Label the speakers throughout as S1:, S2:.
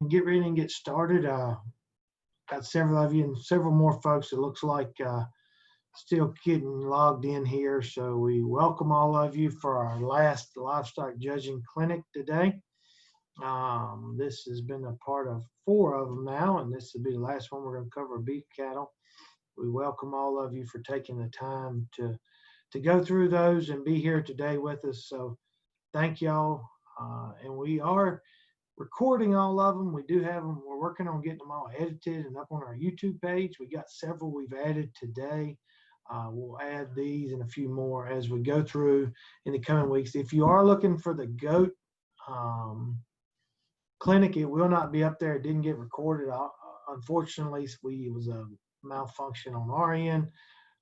S1: get ready and get started. Got several of you and several more folks, it looks like, still getting logged in here. So we welcome all of you for our last livestock judging clinic today. This has been a part of 4 of them now, and this will be the last one. We're going to cover beef cattle. We welcome all of you for taking the time to go through those and be here today with us. So thank y'all. And we are recording all of them. We do have them. We're working on getting them all edited and up on our YouTube page. We got several we've added today. We'll add these and a few more as we go through in the coming weeks. If you are looking for the goat clinic, it will not be up there. It didn't get recorded. Unfortunately, it was a malfunction on our end.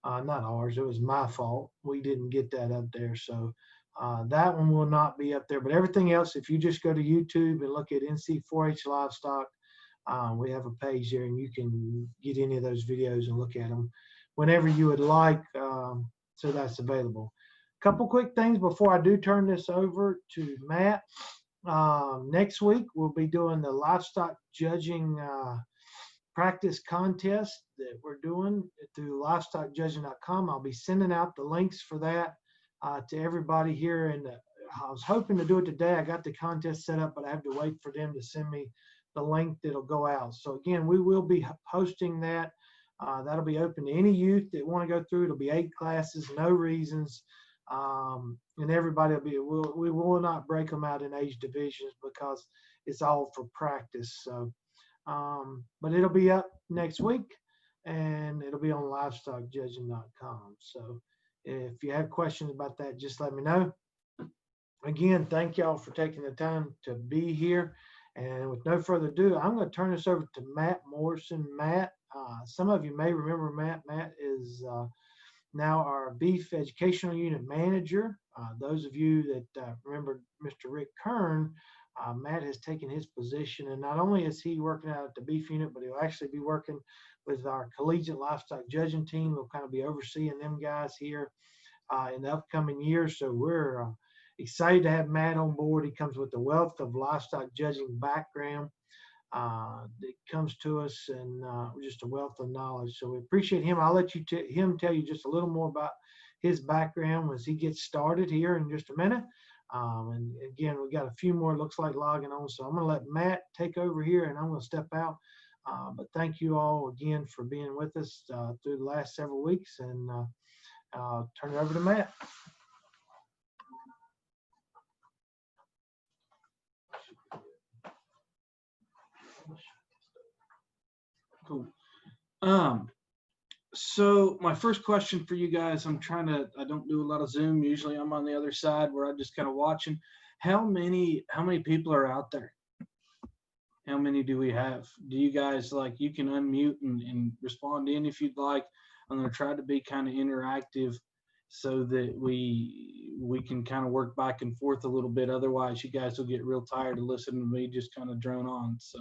S1: Not ours, it was my fault. We didn't get that up there. So that one will not be up there. But everything else, if you just go to YouTube and look at NC4H Livestock, we have a page there and you can get any of those videos and look at them whenever you would like. So that's available. A couple quick things before I do turn this over to Matt. Next week, we'll be doing the livestock judging practice contest that we're doing through livestockjudging.com. I'll be sending out the links for that to everybody here. And I was hoping to do it today. I got the contest set up, but I have to wait for them to send me the link that'll go out. So again, we will be hosting that. That'll be open to any youth that want to go through. It'll be 8 classes, no reasons. And everybody we will not break them out in age divisions because it's all for practice. So, but it'll be up next week and it'll be on livestockjudging.com. So if you have questions about that, just let me know. Again, thank y'all for taking the time to be here. And with no further ado, I'm going to turn this over to Matt Morrison. Matt, some of you may remember Matt. Matt is now our beef educational unit manager. Those of you that remember Mr. Rick Kern, Matt has taken his position, and not only is he working out at the beef unit, but he'll actually be working with our collegiate livestock judging team. We'll kind of be overseeing them guys here in the upcoming years. So we're excited to have Matt on board. He comes with a wealth of livestock judging background that comes to us, and just a wealth of knowledge. So we appreciate him. I'll let him tell you just a little more about his background as he gets started here in just a minute. And again, we got a few more, looks like, logging on. So I'm going to let Matt take over here, and I'm going to step out. But thank you all again for being with us through the last several weeks, and I'll turn it over to Matt.
S2: Cool. So my first question for you guys, I don't do a lot of Zoom. Usually I'm on the other side where I'm just kind of watching. How many people are out there? How many do we have? Do you guys, like, you can unmute and respond in if you'd like. I'm going to try to be kind of interactive so that we can kind of work back and forth a little bit. Otherwise, you guys will get real tired of listening to me just kind of drone on. So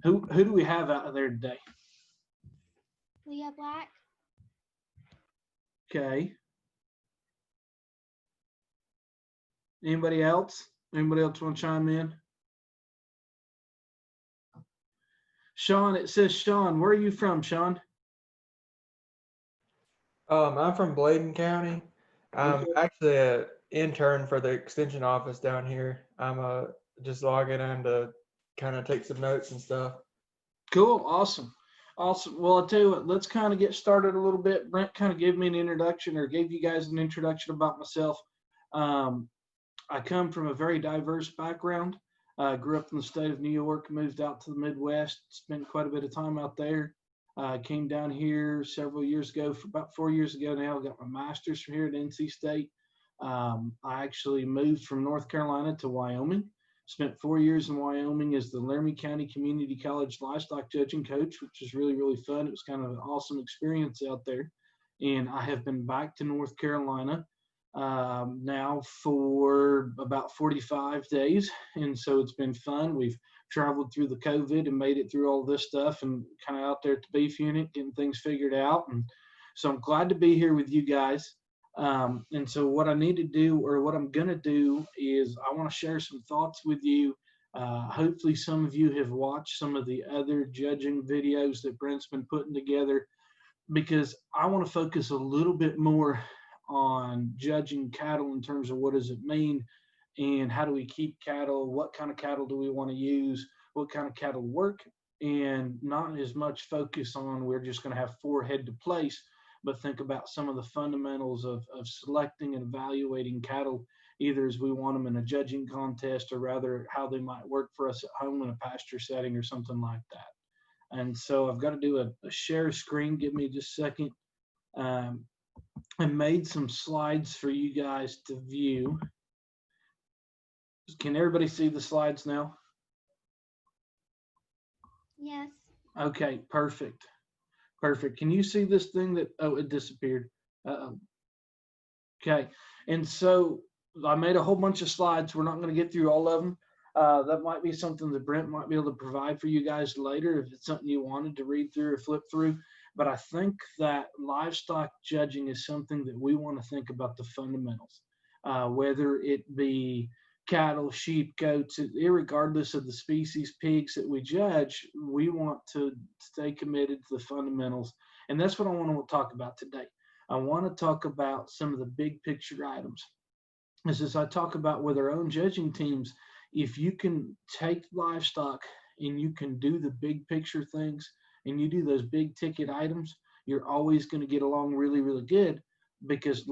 S2: who do we have out there today?
S3: Leah Black.
S2: Okay. Anybody else? Anybody else want to chime in? Sean, it says Sean. Where are you from, Sean?
S4: I'm from Bladen County. I'm actually an intern for the extension office down here. I'm just logging in to kind of take some notes and stuff.
S2: Cool. Awesome. Well, I'll tell you what, let's kind of get started a little bit. Brent kind of gave me an introduction, or gave you guys an introduction about myself. I come from a very diverse background. Grew up in the state of New York, moved out to the Midwest, spent quite a bit of time out there. Came down here several years ago, for about 4 years ago now. Got my master's from here at NC State. I actually moved from North Carolina to Wyoming. Spent 4 years in Wyoming as the Laramie County Community College livestock judging coach, which was really, really fun. It was kind of an awesome experience out there. And I have been back to North Carolina now for about 45 days. And so it's been fun. We've traveled through the COVID and made it through all this stuff, and kind of out there at the beef unit getting things figured out. And so I'm glad to be here with you guys. And so what I need to do, or what I'm going to do, is I want to share some thoughts with you Hopefully some of you have watched some of the other judging videos that Brent's been putting together, because I want to focus a little bit more on judging cattle in terms of what does it mean and how do we keep cattle, what kind of cattle do we want to use, what kind of cattle work, and not as much focus on we're just going to have 4 head to place, but think about some of the fundamentals of selecting and evaluating cattle, either as we want them in a judging contest or rather how they might work for us at home in a pasture setting or something like that. And so I've got to do a share screen. Give me just a second. I made some slides for you guys to view. Can everybody see the slides now?
S3: Yes.
S2: Okay, perfect. Perfect. Can you see this thing that, oh, it disappeared. Okay, and so I made a whole bunch of slides. We're not going to get through all of them. That might be something that Brent might be able to provide for you guys later if it's something you wanted to read through or flip through. But I think that livestock judging is something that we want to think about the fundamentals, whether it be cattle, sheep, goats, irregardless of the species, pigs that we judge, we want to stay committed to the fundamentals. And that's what I want to talk about today. I want to talk about some of the big picture items. As I talk about with our own judging teams, if you can take livestock and you can do the big picture things and you do those big ticket items, you're always going to get along really, really good, because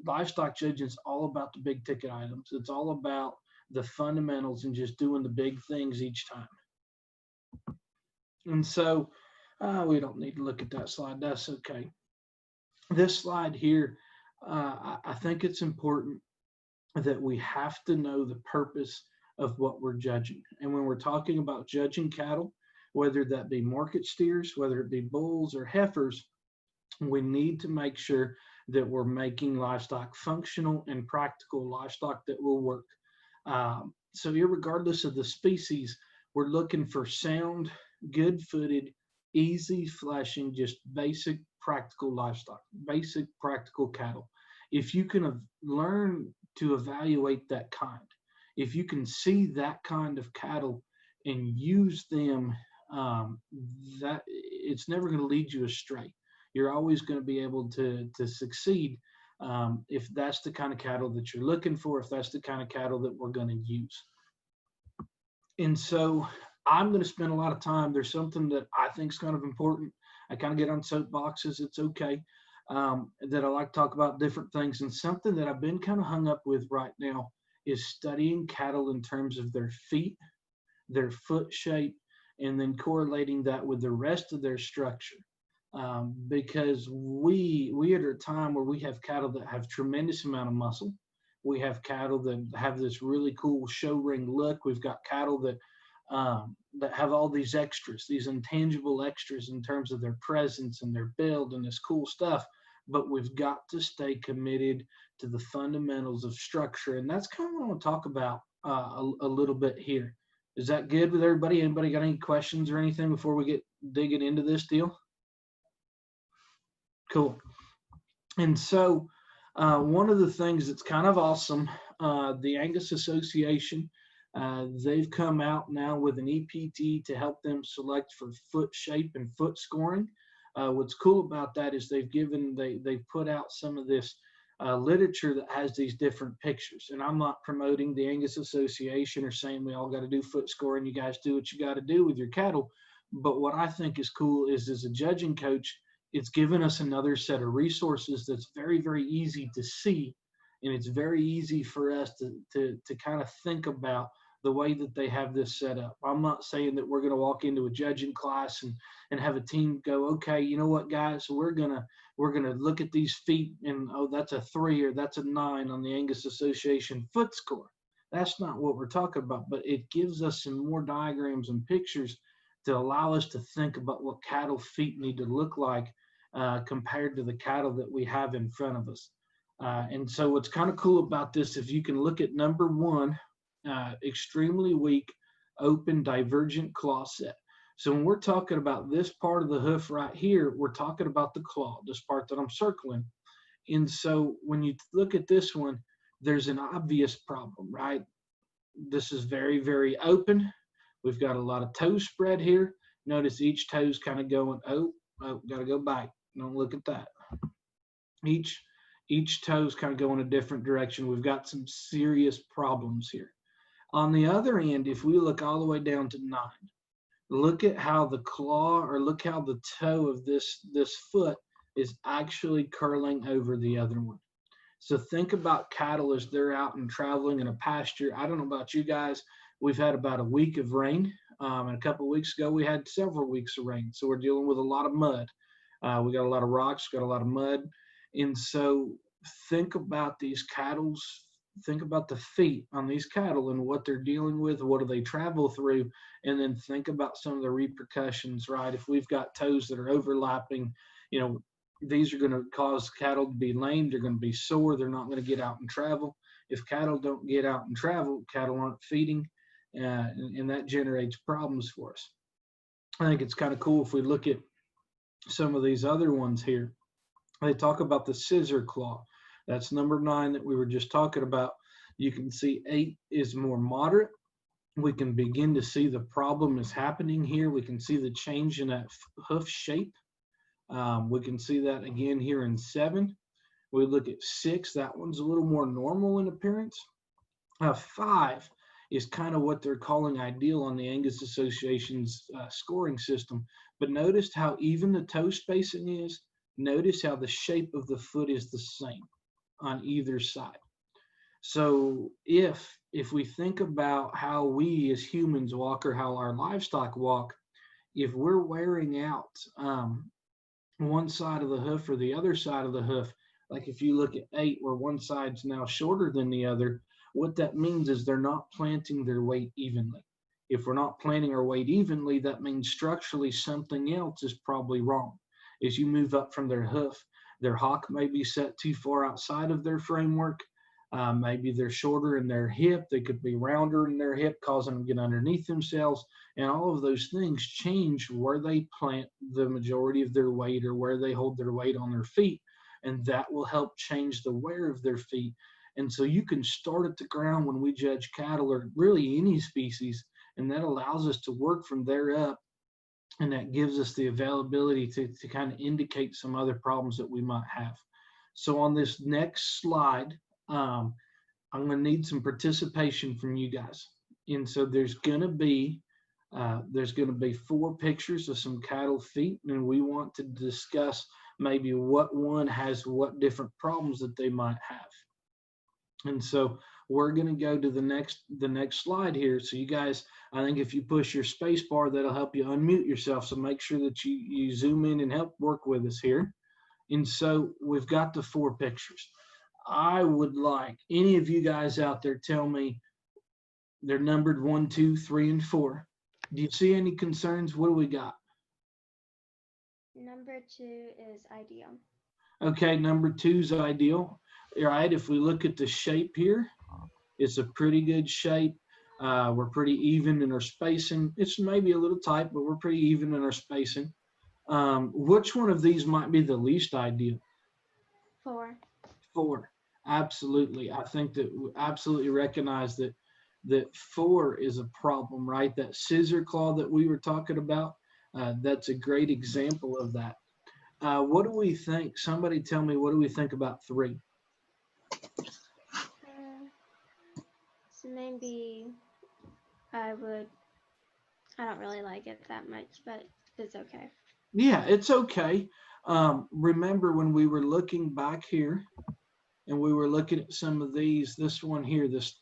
S2: livestock judging is all about the big ticket items. It's all about the fundamentals and just doing the big things each time. And so we don't need to look at that slide. That's okay. This slide here, I think it's important that we have to know the purpose of what we're judging. And when we're talking about judging cattle, whether that be market steers, whether it be bulls or heifers, we need to make sure that we're making livestock functional and practical livestock that will work. So irregardless of the species, we're looking for sound, good-footed, easy fleshing, just basic practical livestock, basic practical cattle. If you can learn to evaluate that kind, if you can see that kind of cattle and use them, that it's never going to lead you astray. You're always going to be able to succeed if that's the kind of cattle that you're looking for, if that's the kind of cattle that we're going to use. And so I'm going to spend a lot of time. There's something that I think is kind of important. I kind of get on soapboxes. It's okay. That I like to talk about different things. And something that I've been kind of hung up with right now is studying cattle in terms of their feet, their foot shape, and then correlating that with the rest of their structure. Because we are at a time where we have cattle that have tremendous amount of muscle. We have cattle that have this really cool show ring look. We've got cattle that have all these extras, these intangible extras in terms of their presence and their build and this cool stuff. But we've got to stay committed to the fundamentals of structure. And that's kind of what I want to talk about a little bit here. Is that good with everybody? Anybody got any questions or anything before we get digging into this deal? Cool. And so one of the things that's kind of awesome, the Angus Association, they've come out now with an EPT to help them select for foot shape and foot scoring. What's cool about that is they've put out some of this literature that has these different pictures. And I'm not promoting the Angus Association or saying we all got to do foot scoring. You guys do what you got to do with your cattle. But what I think is cool is, as a judging coach, it's given us another set of resources that's very, very easy to see. And it's very easy for us to kind of think about the way that they have this set up. I'm not saying that we're going to walk into a judging class and have a team go, okay, you know what, guys, we're gonna look at these feet and, oh, that's a 3 or that's a 9 on the Angus Association foot score. That's not what we're talking about, but it gives us some more diagrams and pictures to allow us to think about what cattle feet need to look like compared to the cattle that we have in front of us. And so what's kind of cool about this, if you can look at number 1, extremely weak, open, divergent claw set. So when we're talking about this part of the hoof right here, we're talking about the claw, this part that I'm circling. And so when you look at this one, there's an obvious problem, right? This is very, very open. We've got a lot of toe spread here. Notice each toe's kind of going, oh, got to go back. Don't look at that. Each toe's kind of going a different direction. We've got some serious problems here. On the other end, if we look all the way down to 9, look at how the claw, or look how the toe of this foot is actually curling over the other one. So think about cattle as they're out and traveling in a pasture. I don't know about you guys. We've had about a week of rain. And a couple of weeks ago, we had several weeks of rain. So we're dealing with a lot of mud. We got a lot of rocks, got a lot of mud. And so think about these cattle's, think about the feet on these cattle and what they're dealing with, what do they travel through, and then think about some of the repercussions, right? If we've got toes that are overlapping, you know, these are going to cause cattle to be lame. They're going to be sore. They're not going to get out and travel. If cattle don't get out and travel, cattle aren't feeding, and that generates problems for us. I think it's kind of cool if we look at some of these other ones here. They talk about the scissor claw. That's number 9 that we were just talking about. You can see 8 is more moderate. We can begin to see the problem is happening here. We can see the change in that hoof shape. We can see that again here in 7. We look at 6, that one's a little more normal in appearance. 5 is kind of what they're calling ideal on the Angus Association's scoring system. But notice how even the toe spacing is. Notice how the shape of the foot is the same on either side. So if we think about how we as humans walk, or how our livestock walk, if we're wearing out one side of the hoof or the other side of the hoof, like if you look at 8 where one side's now shorter than the other, what that means is they're not planting their weight evenly. If we're not planting our weight evenly, that means structurally something else is probably wrong. As you move up from their hoof, their hock may be set too far outside of their framework. Maybe they're shorter in their hip. They could be rounder in their hip, causing them to get underneath themselves. And all of those things change where they plant the majority of their weight, or where they hold their weight on their feet. And that will help change the wear of their feet. And so you can start at the ground when we judge cattle, or really any species, and that allows us to work from there up. And that gives us the availability to kind of indicate some other problems that we might have. So on this next slide, I'm going to need some participation from you guys. And so there's going to be 4 pictures of some cattle feet, and we want to discuss maybe what one has what different problems that they might have. And so we're going to go to the next slide here. So you guys, I think if you push your space bar, that'll help you unmute yourself. So make sure that you zoom in and help work with us here. And so we've got the 4 pictures. I would like any of you guys out there tell me they're numbered 1, 2, 3, and 4. Do you see any concerns? What do we got?
S3: Number 2 is ideal.
S2: Okay, number 2 is ideal. All right, if we look at the shape here, it's a pretty good shape. We're pretty even in our spacing. It's maybe a little tight, but we're pretty even in our spacing. Which one of these might be the least ideal?
S3: 4.
S2: 4, absolutely. I think that we absolutely recognize that 4 is a problem, right? That scissor claw that we were talking about, that's a great example of that. What do we think? Somebody tell me, what do we think about 3?
S3: So maybe I don't really like it that much, but it's okay.
S2: Yeah, it's okay. Remember when we were looking back here and we were looking at some of these, this one here, this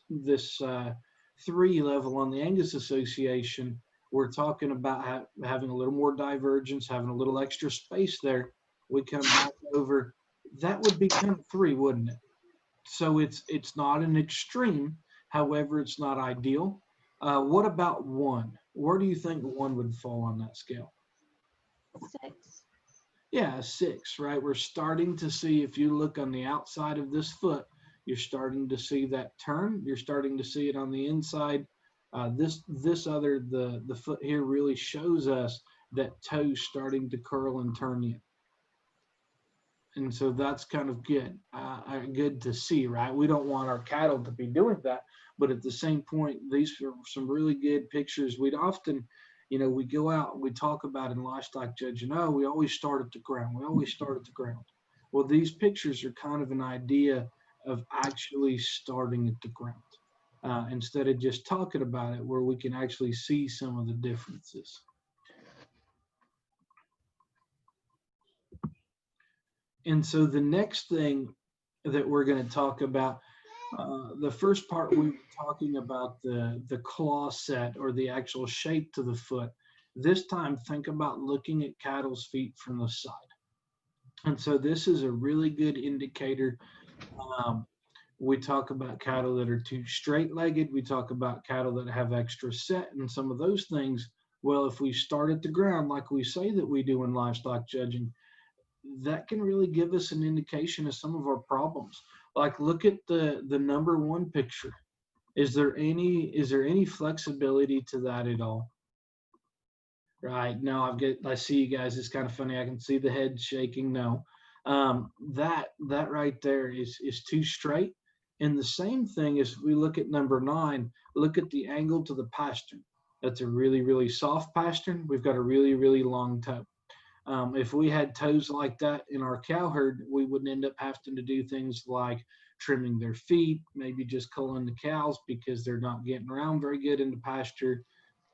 S2: 3 level on the Angus Association, we're talking about having a little more divergence, having a little extra space there. We come back over, that would be kind of 3, wouldn't it? So it's not an extreme. However, it's not ideal. What about 1? Where do you think 1 would fall on that scale?
S3: 6.
S2: Yeah, 6, right? We're starting to see, if you look on the outside of this foot, you're starting to see that turn. You're starting to see it on the inside. The foot here really shows us that toes starting to curl and turn in. And so that's kind of good, good to see, right? We don't want our cattle to be doing that, but at the same point, these are some really good pictures. We'd often, we go out, we talk about in livestock judging, oh, we always start at the ground. We always start at the ground. Well, these pictures are kind of an idea of actually starting at the ground instead of just talking about it, where we can actually see some of the differences. And so the next thing that we're going to talk about, the first part we were talking about the claw set or the actual shape to the foot. This time, think about looking at cattle's feet from the side. And so this is a really good indicator. We talk about cattle that are too straight-legged. We talk about cattle that have extra set and some of those things. Well, if we start at the ground like we say that we do in livestock judging, that can really give us an indication of some of our problems. Like, look at the number one picture. Is there any flexibility to that at all? Right now, I see you guys. It's kind of funny. I can see the head shaking. No, that right there is too straight. And the same thing is, we look at number 9. Look at the angle to the pastern. That's a really, really soft pastern. We've got a really, really long toe. If we had toes like that in our cow herd, we wouldn't end up having to do things like trimming their feet, maybe just culling the cows because they're not getting around very good in the pasture.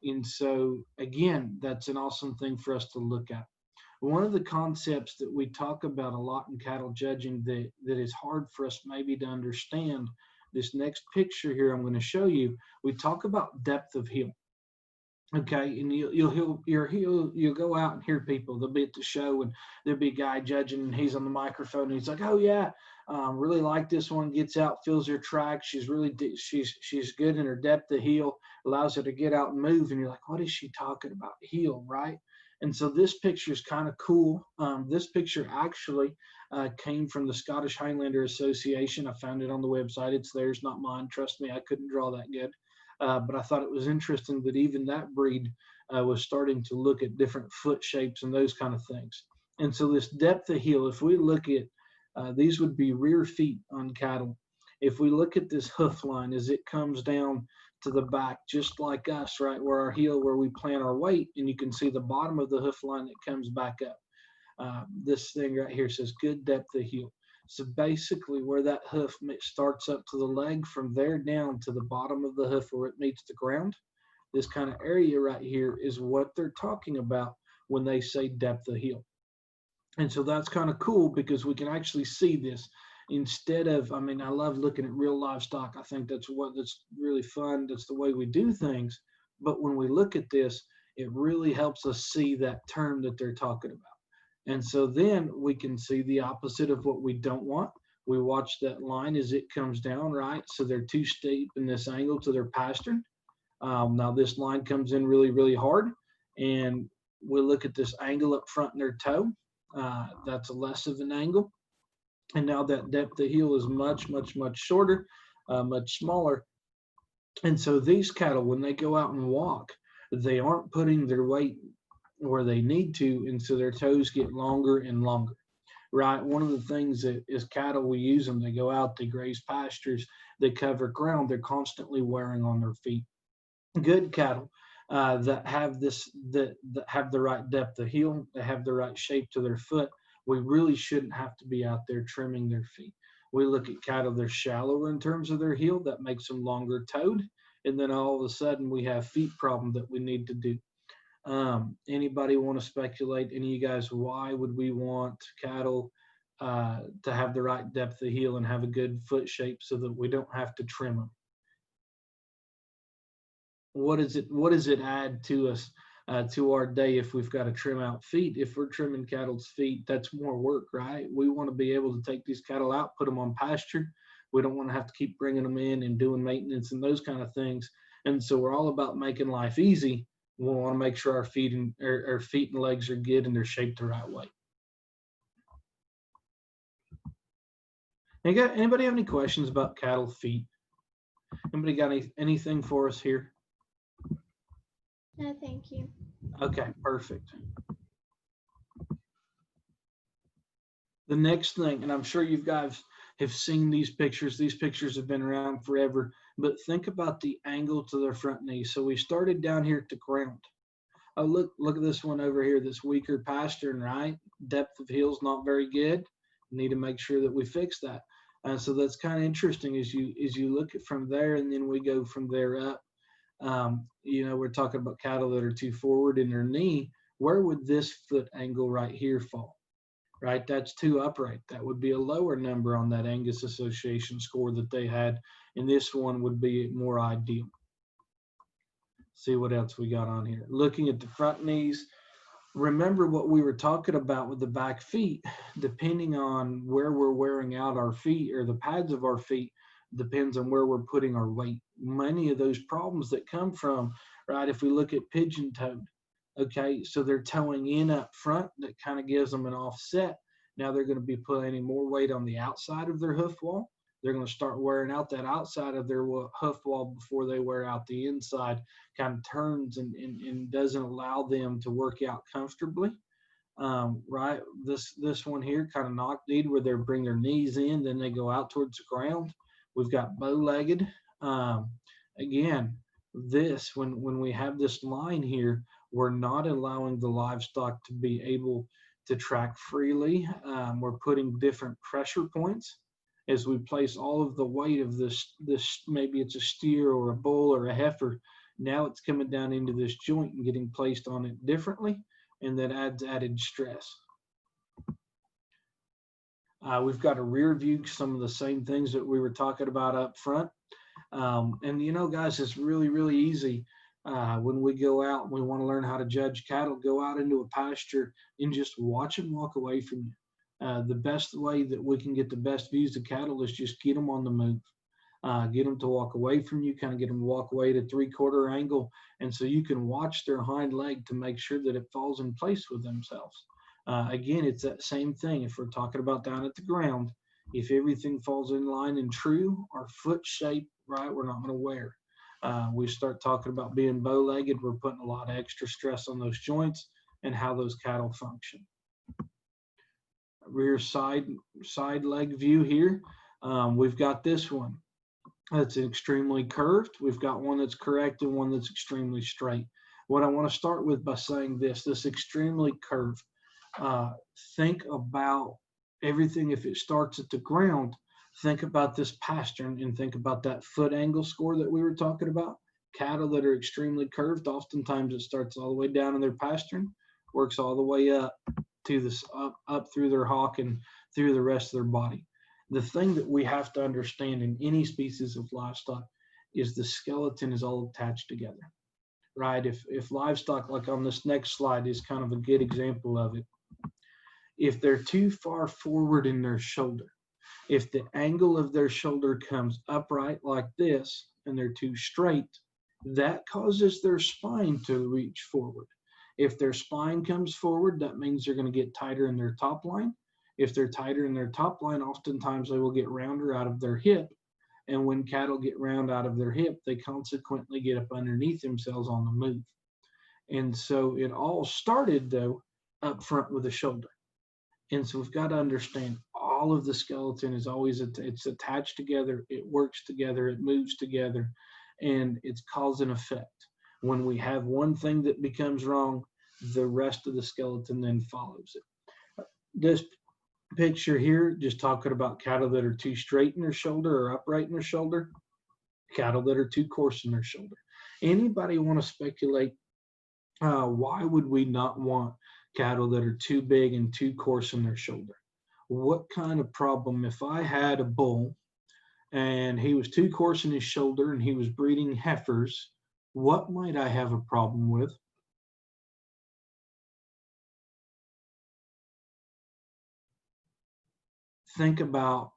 S2: And so, again, that's an awesome thing for us to look at. One of the concepts that we talk about a lot in cattle judging that is hard for us maybe to understand, this next picture here I'm going to show you, we talk about depth of heel. Okay, and you'll go out and hear people. They'll be at the show, and there'll be a guy judging, and he's on the microphone, and he's like, "Oh yeah, really like this one." Gets out, feels her track. She's good in her depth of heel, allows her to get out and move. And you're like, "What is she talking about? Heel, right?" And so this picture is kind of cool. This picture actually came from the Scottish Highlander Association. I found it on the website. It's theirs, not mine. Trust me, I couldn't draw that good. But I thought it was interesting that even that breed was starting to look at different foot shapes and those kind of things. And so this depth of heel, if we look at, these would be rear feet on cattle. If we look at this hoof line as it comes down to the back, just like us, right, where our heel, where we plant our weight, and you can see the bottom of the hoof line that comes back up. This thing right here says good depth of heel. So basically where that hoof starts up to the leg, from there down to the bottom of the hoof where it meets the ground, this kind of area right here is what they're talking about when they say depth of heel. And so that's kind of cool because we can actually see this instead of, I love looking at real livestock. I think that's really fun. That's the way we do things. But when we look at this, it really helps us see that term that they're talking about. And so then we can see the opposite of what we don't want. We watch that line as it comes down, right? So they're too steep in this angle to their pastern. Now this line comes in really, really hard. And we look at this angle up front in their toe. That's less of an angle. And now that depth of heel is much, much, much shorter, much smaller. And so these cattle, when they go out and walk, they aren't putting their weight where they need to, and so their toes get longer and longer, right? One of the things that is cattle, we use them, they go out, they graze pastures, they cover ground, they're constantly wearing on their feet. Good cattle that have that have the right depth of heel, they have the right shape to their foot, we really shouldn't have to be out there trimming their feet. We look at cattle, they're shallower in terms of their heel, that makes them longer toed, and then all of a sudden we have feet problem that we need to do. Anybody want to speculate, any of you guys, why would we want cattle to have the right depth of heel and have a good foot shape so that we don't have to trim them? What does it add to us, to our day, if we've got to trim out feet? If we're trimming cattle's feet, that's more work, right? We want to be able to take these cattle out, put them on pasture. We don't want to have to keep bringing them in and doing maintenance and those kind of things. And so we're all about making life easy. We want to make sure our feet and legs are good and they're shaped the right way. Anybody have any questions about cattle feet? Anybody got anything for us here?
S3: No, thank you.
S2: Okay, perfect. The next thing, and I'm sure you guys have seen these pictures. These pictures have been around forever, but think about the angle to their front knee. So we started down here at the ground. Oh, look at this one over here, this weaker pastern, right? Depth of heel's not very good. Need to make sure that we fix that. So that's kind of interesting as you look at from there, and then we go from there up. We're talking about cattle that are too forward in their knee. Where would this foot angle right here fall? Right, that's too upright. That would be a lower number on that Angus Association score that they had, and this one would be more ideal. See what else we got on here. Looking at the front knees, remember what we were talking about with the back feet. Depending on where we're wearing out our feet or the pads of our feet, depends on where we're putting our weight. Many of those problems that come from, right, if we look at pigeon-toed, okay, so they're toeing in up front, that kind of gives them an offset. Now they're going to be putting more weight on the outside of their hoof wall. They're going to start wearing out that outside of their hoof wall before they wear out the inside. Kind of turns and doesn't allow them to work out comfortably. Right, this one here, kind of knock-kneed, where they bring their knees in, then they go out towards the ground. We've got bow-legged. Again, this when we have this line here, we're not allowing the livestock to be able to track freely. We're putting different pressure points as we place all of the weight of this, maybe it's a steer or a bull or a heifer. Now it's coming down into this joint and getting placed on it differently, and that adds added stress. We've got a rear view, some of the same things that we were talking about up front. And guys, it's really, really easy. When we go out and we want to learn how to judge cattle, go out into a pasture and just watch them walk away from you. The best way that we can get the best views of cattle is just get them on the move. Get them to walk away from you, kind of get them to walk away at a 3/4 angle. And so you can watch their hind leg to make sure that it falls in place with themselves. Again, it's that same thing. If we're talking about down at the ground, if everything falls in line and true, our foot shape, right, we're not going to wear. We start talking about being bow-legged, we're putting a lot of extra stress on those joints and how those cattle function. Rear side leg view here. We've got this one that's extremely curved. We've got one that's correct and one that's extremely straight. What I want to start with by saying this extremely curved. Think about everything. If it starts at the ground, think about this pastern and think about that foot angle score that we were talking about. Cattle that are extremely curved, oftentimes it starts all the way down in their pastern, works all the way up to this up through their hock and through the rest of their body. The thing that we have to understand in any species of livestock is the skeleton is all attached together, right? If livestock, like on this next slide, is kind of a good example of it. If they're too far forward in their shoulder, if the angle of their shoulder comes upright like this and they're too straight, that causes their spine to reach forward. If their spine comes forward, that means they're going to get tighter in their top line. If they're tighter in their top line, oftentimes they will get rounder out of their hip. And when cattle get round out of their hip, they consequently get up underneath themselves on the move. And so it all started, though, up front with the shoulder. And so we've got to understand all of the skeleton is always, it's attached together, it works together, it moves together, and it's cause and effect. When we have one thing that becomes wrong, the rest of the skeleton then follows it. This picture here, just talking about cattle that are too straight in their shoulder or upright in their shoulder, cattle that are too coarse in their shoulder. Anybody want to speculate why would we not want cattle that are too big and too coarse in their shoulder? What kind of problem, if I had a bull and he was too coarse in his shoulder and he was breeding heifers, what might I have a problem with? Think about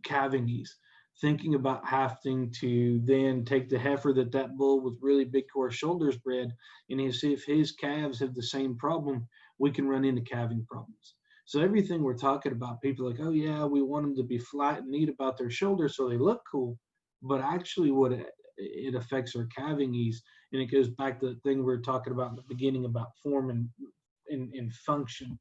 S2: calving ease. Thinking about having to then take the heifer that bull with really big coarse shoulders bred, and if his calves have the same problem, we can run into calving problems. So everything we're talking about, people are like, oh yeah, we want them to be flat and neat about their shoulders so they look cool, but actually what it affects our calving ease, and it goes back to the thing we were talking about in the beginning about form and function.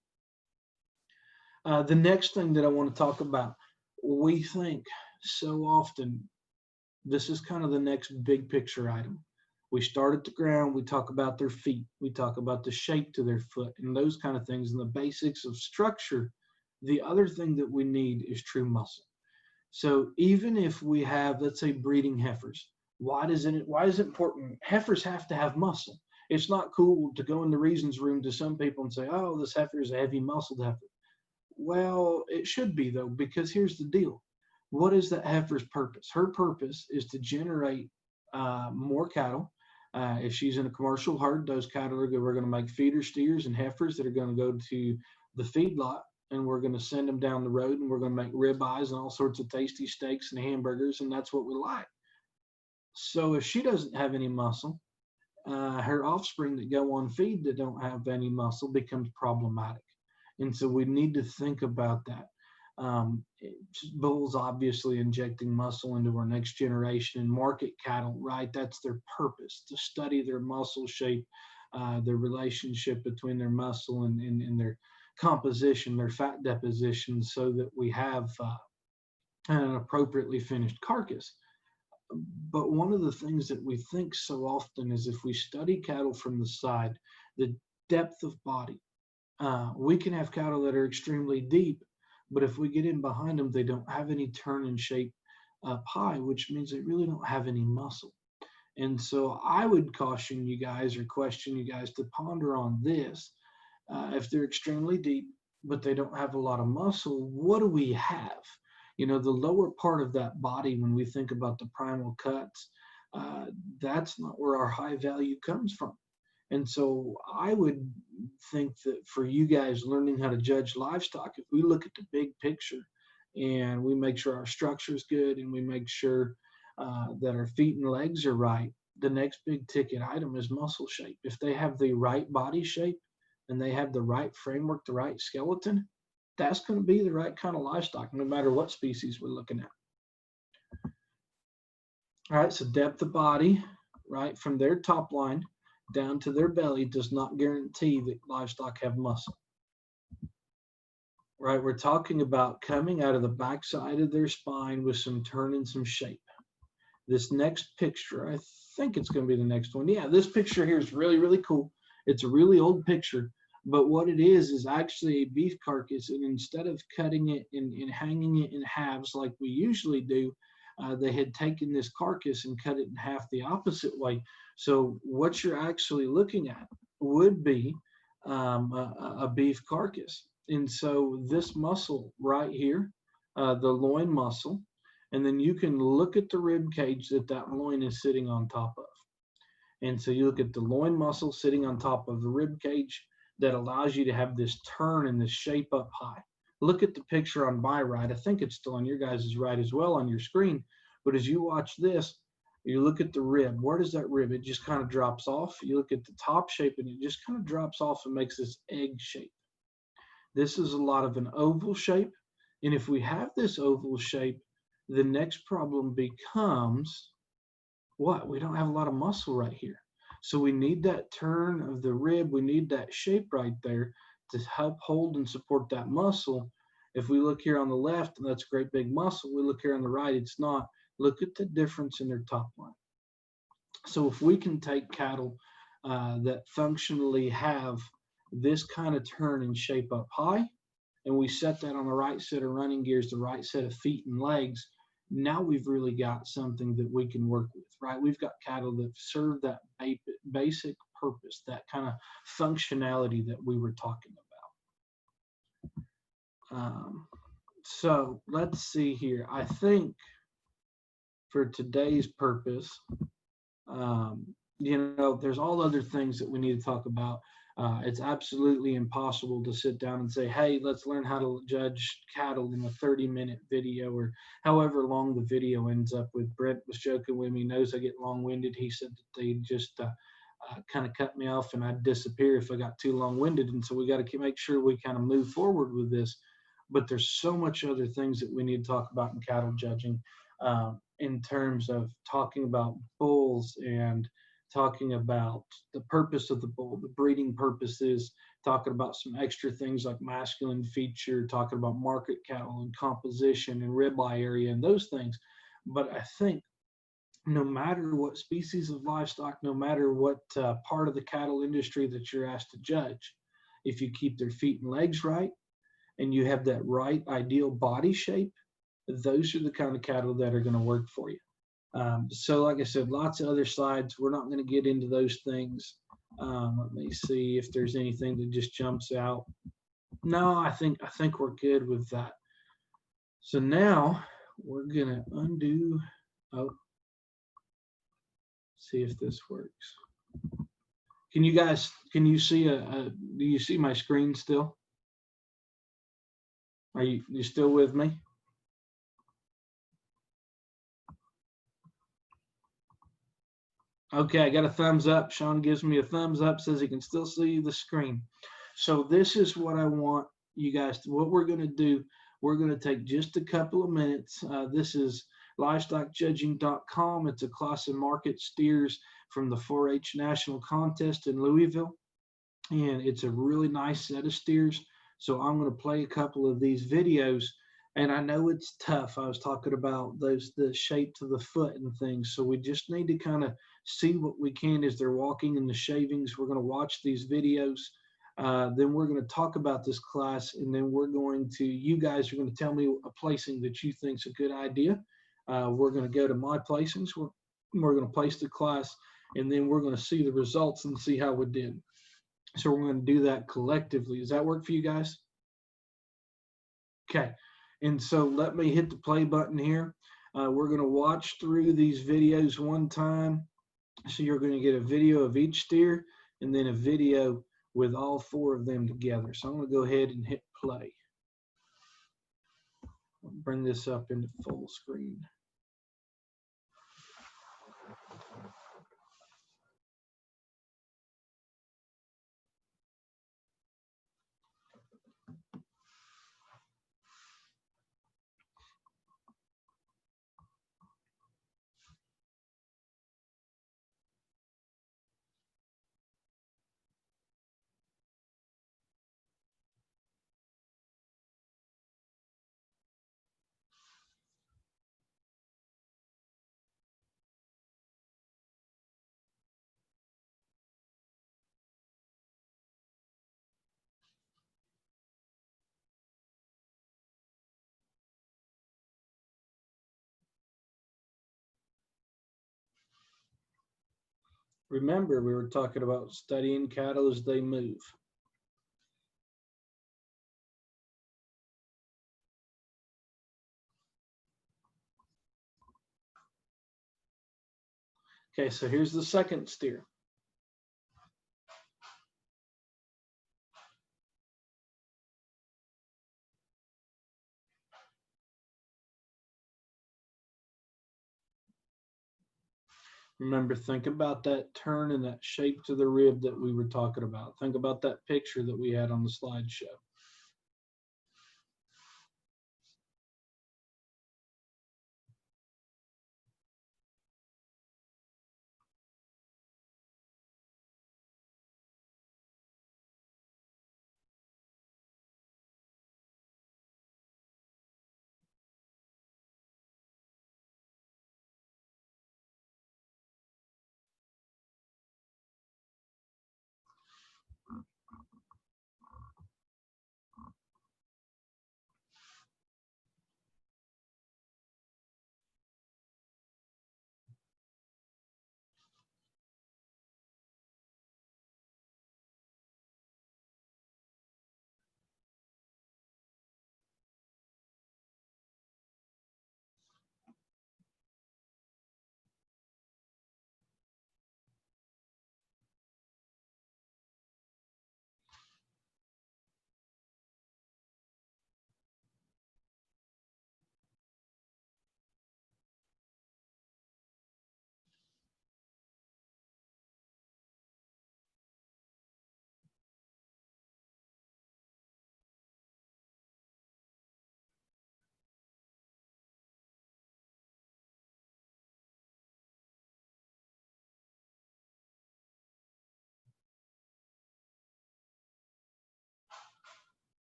S2: The next thing that I want to talk about, we think so often, this is kind of the next big picture item. We start at the ground, we talk about their feet, we talk about the shape to their foot and those kind of things and the basics of structure. The other thing that we need is true muscle. So even if we have, let's say, breeding heifers, why is it important? Heifers have to have muscle. It's not cool to go in the reasons room to some people and say, oh, this heifer is a heavy muscled heifer. Well, it should be though, because here's the deal. What is that heifer's purpose? Her purpose is to generate more cattle. If she's in a commercial herd, those cattle we're going to make feeder steers and heifers that are going to go to the feedlot, and we're going to send them down the road, and we're going to make ribeyes and all sorts of tasty steaks and hamburgers, and that's what we like. So if she doesn't have any muscle, her offspring that go on feed that don't have any muscle becomes problematic. And so we need to think about that. Bulls obviously injecting muscle into our next generation, and market cattle, right? That's their purpose, to study their muscle shape, the relationship between their muscle and their composition, their fat deposition, so that we have an appropriately finished carcass. But one of the things that we think so often is if we study cattle from the side, the depth of body, we can have cattle that are extremely deep, but if we get in behind them, they don't have any turn and shape up high, which means they really don't have any muscle. And so I would caution you guys or question you guys to ponder on this. If they're extremely deep, but they don't have a lot of muscle, what do we have? You know, the lower part of that body, when we think about the primal cuts, that's not where our high value comes from. And so I would think that for you guys learning how to judge livestock, if we look at the big picture and we make sure our structure is good and we make sure that our feet and legs are right, the next big ticket item is muscle shape. If they have the right body shape and they have the right framework, the right skeleton, that's going to be the right kind of livestock, no matter what species we're looking at. All right, so depth of body, right, from their top line down to their belly does not guarantee that livestock have muscle. Right, we're talking about coming out of the backside of their spine with some turn and some shape. This next picture, I think it's going to be the next one. Yeah, this picture here is really, really cool. It's a really old picture, but what it is actually a beef carcass, and instead of cutting it and hanging it in halves like we usually do, they had taken this carcass and cut it in half the opposite way. So what you're actually looking at would be a beef carcass. And so this muscle right here, the loin muscle, and then you can look at the rib cage that loin is sitting on top of. And so you look at the loin muscle sitting on top of the rib cage that allows you to have this turn and this shape up high. Look at the picture on my right. I think it's still on your guys' right as well on your screen. But as you watch this, you look at the rib. Where does that rib? It just kind of drops off. You look at the top shape and it just kind of drops off and makes this egg shape. This is a lot of an oval shape. And if we have this oval shape, the next problem becomes what? We don't have a lot of muscle right here. So we need that turn of the rib. We need that shape right there to help hold and support that muscle. If we look here on the left, and that's a great big muscle, we look here on the right, it's not. Look at the difference in their top line. So if we can take cattle that functionally have this kind of turn and shape up high, and we set that on the right set of running gears, the right set of feet and legs, now we've really got something that we can work with, right? We've got cattle that serve that basic purpose, that kind of functionality that we were talking about. So let's see here. I think for today's purpose, there's all other things that we need to talk about. It's absolutely impossible to sit down and say, hey, let's learn how to judge cattle in a 30-minute video or however long the video ends up with. Brent was joking with me, knows I get long-winded. He said that they just kind of cut me off and I'd disappear if I got too long-winded. And so we got to make sure we kind of move forward with this. But there's so much other things that we need to talk about in cattle judging in terms of talking about bulls and talking about the purpose of the bull, the breeding purposes, talking about some extra things like masculine feature, talking about market cattle and composition and ribeye area and those things. But I think no matter what species of livestock, no matter what part of the cattle industry that you're asked to judge, if you keep their feet and legs right and you have that right ideal body shape, those are the kind of cattle that are going to work for you. So like I said, lots of other slides. We're not going to get into those things. Let me see if there's anything that just jumps out. No, I think we're good with that. So now we're going to undo. Oh, see if this works. Can you see do you see my screen still? Are you still with me? Okay, I got a thumbs up. Sean gives me a thumbs up, says he can still see the screen. So this is what I want you guys to, what we're going to do. We're going to take just a couple of minutes. This is livestockjudging.com. It's a class and market steers from the 4-H national contest in Louisville. And it's a really nice set of steers. So I'm going to play a couple of these videos. And I know it's tough. I was talking about the shape to the foot and things. So we just need to kind of see what we can as they're walking in the shavings. We're going to watch these videos. Then we're going to talk about this class. And then you guys are going to tell me a placing that you think is a good idea. We're going to go to my placings. We're going to place the class. And then we're going to see the results and see how we did. So we're going to do that collectively. Does that work for you guys? Okay. And so let me hit the play button here. We're going to watch through these videos one time. So you're going to get a video of each steer and then a video with all 4 of them together. So I'm going to go ahead and hit play. I'll bring this up into full screen. Remember, we were talking about studying cattle as they move. Okay, so here's the second steer. Remember, think about that turn and that shape to the rib that we were talking about. Think about that picture that we had on the slideshow.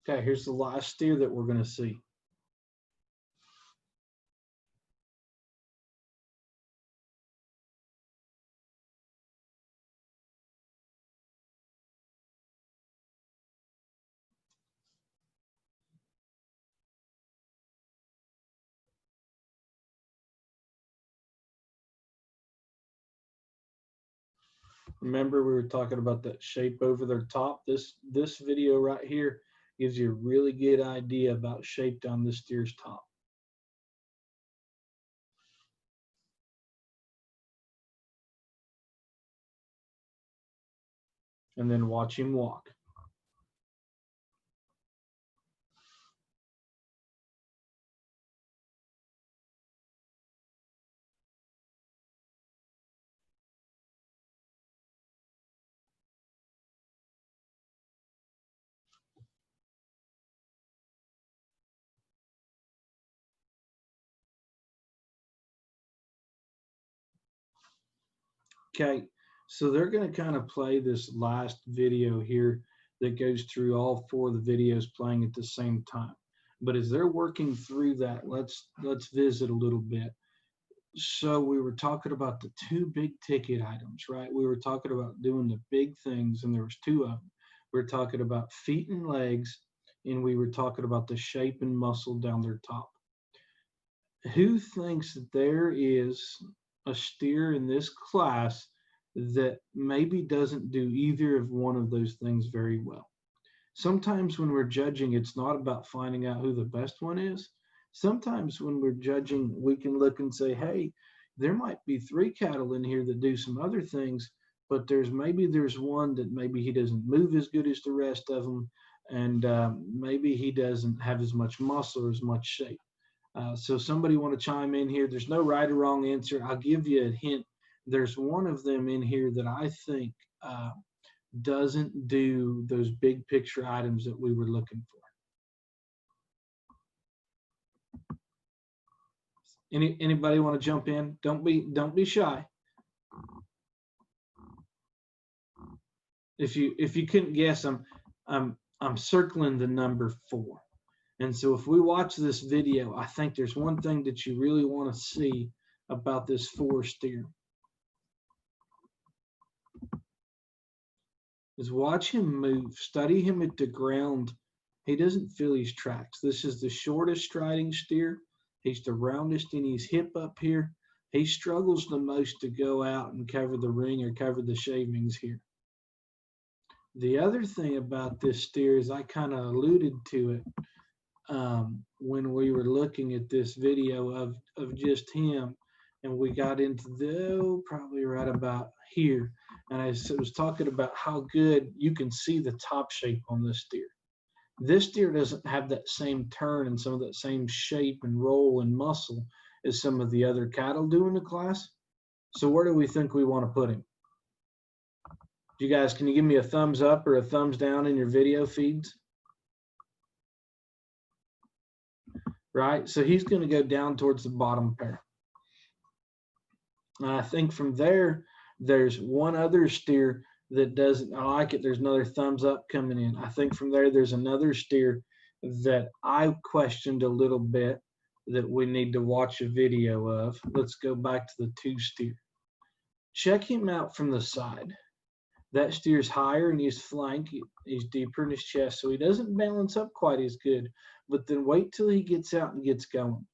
S2: Okay, here's the last steer that we're going to see. Remember, we were talking about that shape over their top. This video right here gives you a really good idea about shape down this steer's top. And then watch him walk. Okay, so they're going to kind of play this last video here that goes through all 4 of the videos playing at the same time. But as they're working through that, let's visit a little bit. So we were talking about the 2 big ticket items, right? We were talking about doing the big things, and there was 2 of them. We were talking about feet and legs, and we were talking about the shape and muscle down their top. Who thinks that there is a steer in this class that maybe doesn't do either of one of those things very well? Sometimes when we're judging, it's not about finding out who the best one is. Sometimes when we're judging, we can look and say, hey, there might be 3 cattle in here that do some other things, but there's one that maybe he doesn't move as good as the rest of them, and maybe he doesn't have as much muscle or as much shape. So somebody want to chime in here? There's no right or wrong answer. I'll give you a hint. There's one of them in here that I think doesn't do those big picture items that we were looking for. Anybody want to jump in? Don't be shy. If you couldn't guess, I'm circling the number 4. And so if we watch this video, I think there's one thing that you really want to see about this 4 steer. Is watch him move, study him at the ground. He doesn't feel his tracks. This is the shortest striding steer. He's the roundest in his hip up here. He struggles the most to go out and cover the ring or cover the shavings here. The other thing about this steer is I kind of alluded to it when we were looking at this video of just him, and we got into probably right about here, and I was talking about how good you can see the top shape on this steer. This steer doesn't have that same turn and some of that same shape and roll and muscle as some of the other cattle do in the class. So where do we think we want to put him? You guys, can you give me a thumbs up or a thumbs down in your video feeds? Right, so he's going to go down towards the bottom pair. And I think from there, there's one other steer that doesn't, I like it. There's another thumbs up coming in. I think from there, there's another steer that I questioned a little bit that we need to watch a video of. Let's go back to the 2 steer. Check him out from the side. That steer's higher in his flank. He's deeper in his chest, so he doesn't balance up quite as good. But then wait till he gets out and gets going.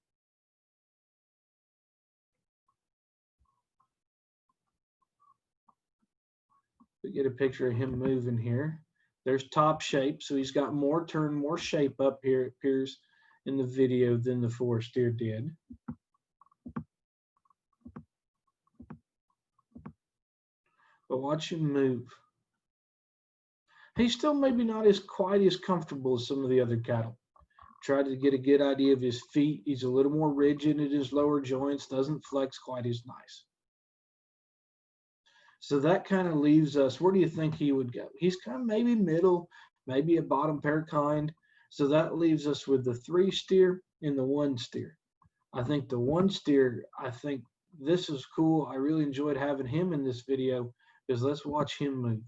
S2: We get a picture of him moving here. There's top shape, so he's got more turn, more shape up here, it appears in the video, than the 4 steer did. But watch him move. He's still maybe not quite as comfortable as some of the other cattle. Tried to get a good idea of his feet. He's a little more rigid at his lower joints, doesn't flex quite as nice. So that kind of leaves us, where do you think he would go? He's kind of maybe middle, maybe a bottom pair kind. So that leaves us with the 3 steer and the 1 steer. I think the 1 steer, I think this is cool. I really enjoyed having him in this video, because let's watch him move.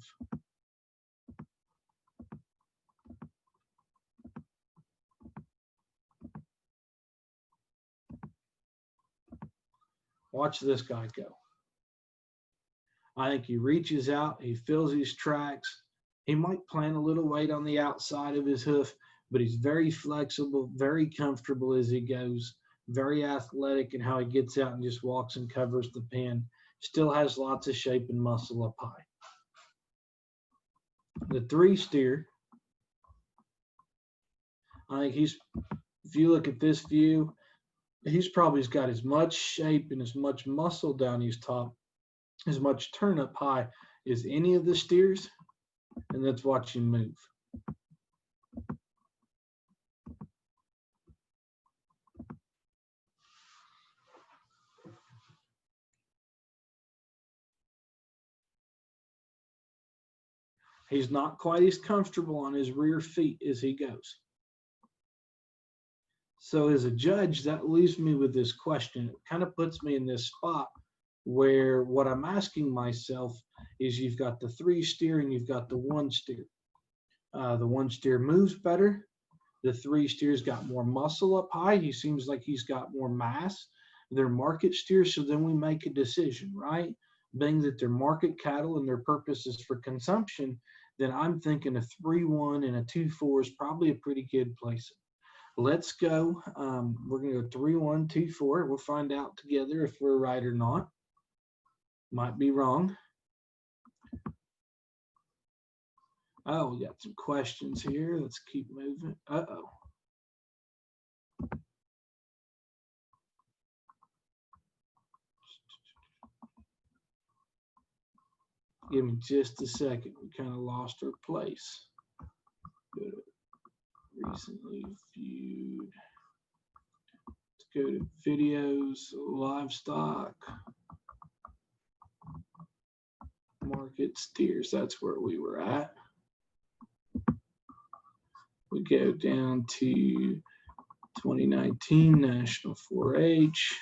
S2: Watch this guy go. I think he reaches out, he fills his tracks. He might plant a little weight on the outside of his hoof, but he's very flexible, very comfortable as he goes, very athletic in how he gets out and just walks and covers the pen. Still has lots of shape and muscle up high. The 3 steer, I think he's, if you look at this view, he's probably got as much shape and as much muscle down his top, as much turn up high as any of the steers. And let's watch him move. He's not quite as comfortable on his rear feet as he goes. So as a judge, that leaves me with this question. It kind of puts me in this spot where what I'm asking myself is, you've got the 3 steer and you've got the 1 steer. The 1 steer moves better. The 3 steer's got more muscle up high. He seems like he's got more mass. They're market steers, so then we make a decision, right? Being that they're market cattle and their purpose is for consumption, then I'm thinking a 3-1 and a 2-4 is probably a pretty good place. Let's go. We're going to go 3-1, 2-4. We'll find out together if we're right or not. Might be wrong. Oh, we got some questions here. Let's keep moving. Uh-oh. Give me just a second. We kind of lost our place. Go to recently viewed. Let's go to videos, livestock, market steers. That's where we were at. We go down to 2019 National 4-H.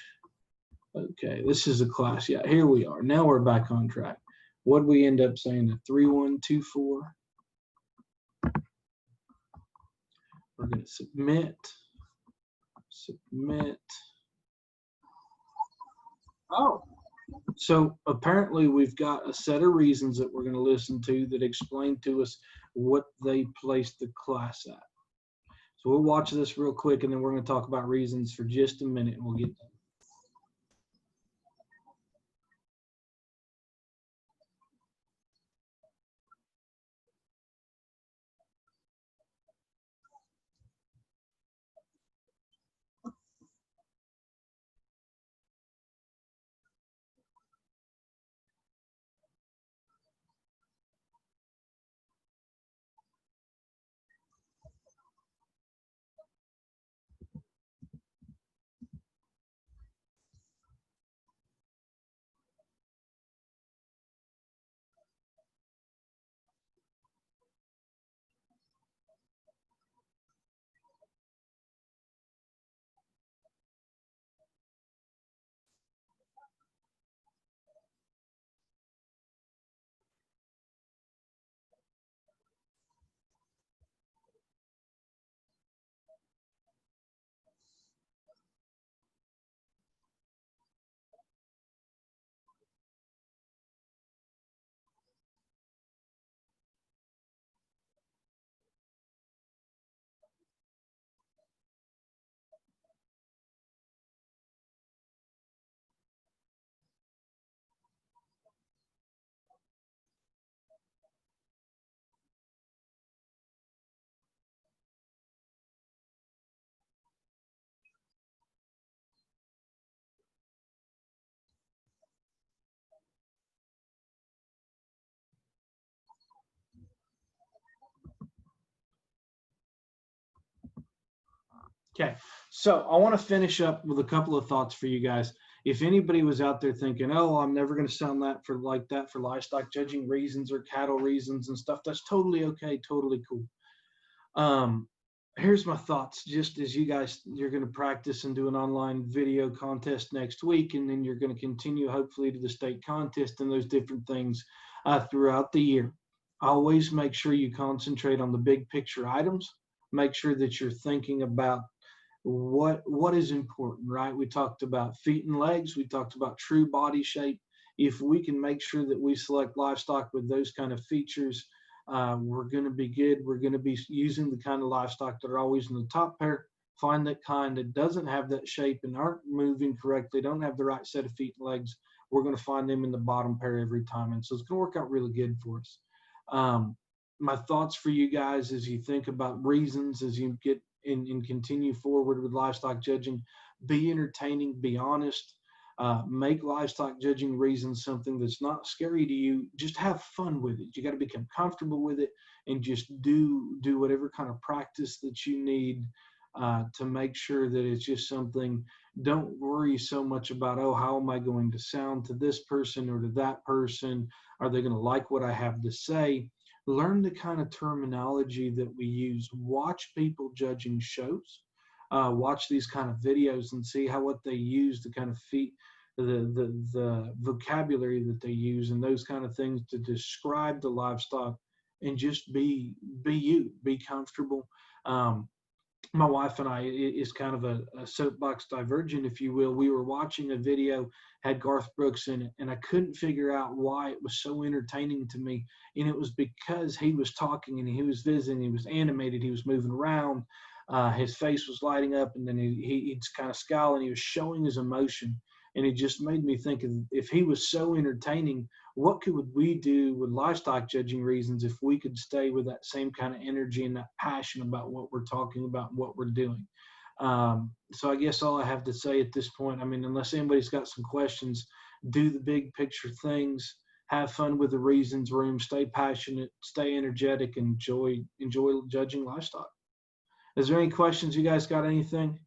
S2: Okay, this is a class. Yeah, here we are. Now we're back on track. What did we end up saying? A 3-1, 2-4. We're going to submit. Oh, so apparently we've got a set of reasons that we're going to listen to that explain to us what they placed the class at. So we'll watch this real quick, and then we're going to talk about reasons for just a minute, and we'll get done. Okay, so I want to finish up with a couple of thoughts for you guys. If anybody was out there thinking, oh, I'm never going to sound that for like that for livestock judging reasons or cattle reasons and stuff, that's totally okay, totally cool. Here's my thoughts, just as you guys, you're going to practice and do an online video contest next week, and then you're going to continue hopefully to the state contest and those different things throughout the year. Always make sure you concentrate on the big picture items. Make sure that you're thinking about what is important, right? We talked about feet and legs. We talked about true body shape. If we can make sure that we select livestock with those kind of features, we're going to be good. We're going to be using the kind of livestock that are always in the top pair. Find that kind that doesn't have that shape and aren't moving correctly, don't have the right set of feet and legs. We're going to find them in the bottom pair every time. And so it's going to work out really good for us. My thoughts for you guys as you think about reasons, as you get and continue forward with livestock judging, be entertaining, be honest, make livestock judging reasons something that's not scary to you. Just have fun with it. You got to become comfortable with it and just do whatever kind of practice that you need to make sure that it's just something. Don't worry so much about, oh, how am I going to sound to this person or to that person? Are they going to like what I have to say? Learn the kind of terminology that we use. Watch people judging shows. Watch these kind of videos and see what they use, the kind of the vocabulary that they use and those kind of things to describe the livestock, and just be you, be comfortable. My wife and I is kind of a soapbox divergent, if you will. We were watching a video, had Garth Brooks in it, and I couldn't figure out why it was so entertaining to me. And it was because he was talking and he was visiting, he was animated, he was moving around, his face was lighting up, and then he'd kind of scowl, and he was showing his emotion. And it just made me think of, if he was so entertaining, what could we do with livestock judging reasons if we could stay with that same kind of energy and that passion about what we're talking about and what we're doing? So I guess all I have to say at this point, I mean, unless anybody's got some questions, do the big picture things, have fun with the reasons room, stay passionate, stay energetic, enjoy judging livestock. Is there any questions? You guys got anything?